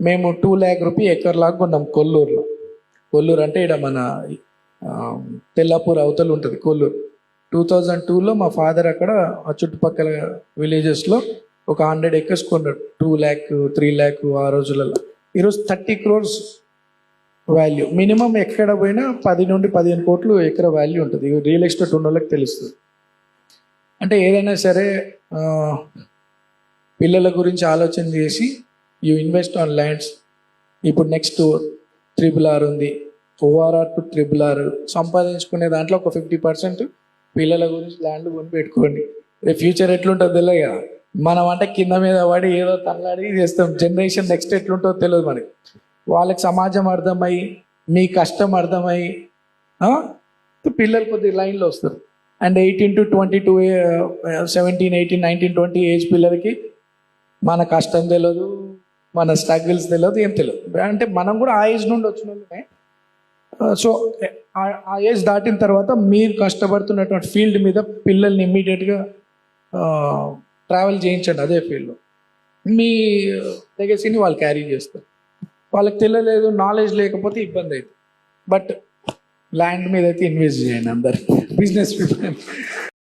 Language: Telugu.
మేము 2 lakh రూపీ ఎకర్లాగా కొన్నాం కొల్లూరులో. కొల్లూరు అంటే ఇక్కడ మన తెల్లాపూర్ అవతల ఉంటుంది కొల్లూరు. 2002లో మా ఫాదర్ అక్కడ ఆ చుట్టుపక్కల విలేజెస్లో ఒక 100 acres కొన్నాడు. 2 lakh 3 lakh ఆ రోజులలో. ఈరోజు 30 crores వాల్యూ. మినిమం ఎక్కడ పోయినా 10 నుండి 15 కోట్లు ఎకర వాల్యూ ఉంటుంది. రియల్ ఎస్టేట్ ఉన్న వాళ్ళకి తెలుస్తుంది. అంటే ఏదైనా సరే పిల్లల గురించి ఆలోచన చేసి యూ ఇన్వెస్ట్ ఆన్ ల్యాండ్స్. ఇప్పుడు నెక్స్ట్ RRR ఉంది, ORR టు RRR సంపాదించుకునే దాంట్లో ఒక 50% పిల్లల గురించి ల్యాండ్ కొని పెట్టుకోండి. రేపు ఫ్యూచర్ ఎట్లుంటుందో తెలియదు కదా. మనం అంటే కింద మీద పడి ఏదో తనలాడి చేస్తాం. జనరేషన్ నెక్స్ట్ ఎట్లుంటుందో తెలియదు మనకి. వాళ్ళకి సమాజం అర్థమై, మీ కష్టం అర్థమై పిల్లలు కొద్దిగా లైన్లో వస్తారు. అండ్ 18 to 22, 17, 18, 19, 20 ఏజ్ పిల్లలకి మన కష్టం తెలియదు, మన స్ట్రగుల్స్ తెలియదు, ఏం తెలియదు. అంటే మనం కూడా ఆ ఏజ్ నుండి వచ్చిన వాళ్ళమే. సో ఆ ఏజ్ దాటిన తర్వాత మీరు కష్టపడుతున్నటువంటి ఫీల్డ్ మీద పిల్లల్ని ఇమ్మీడియట్గా ట్రావెల్ చేయించండి. అదే ఫీల్డ్లో మీ లెగసీని వాళ్ళు క్యారీ చేస్తారు. వాళ్ళకి తెలియలేదు, నాలెడ్జ్ లేకపోతే ఇబ్బంది అవుతుంది. బట్ ల్యాండ్ మీద అయితే ఇన్వెస్ట్ చేయండి అందరు బిజినెస్ పీపుల్.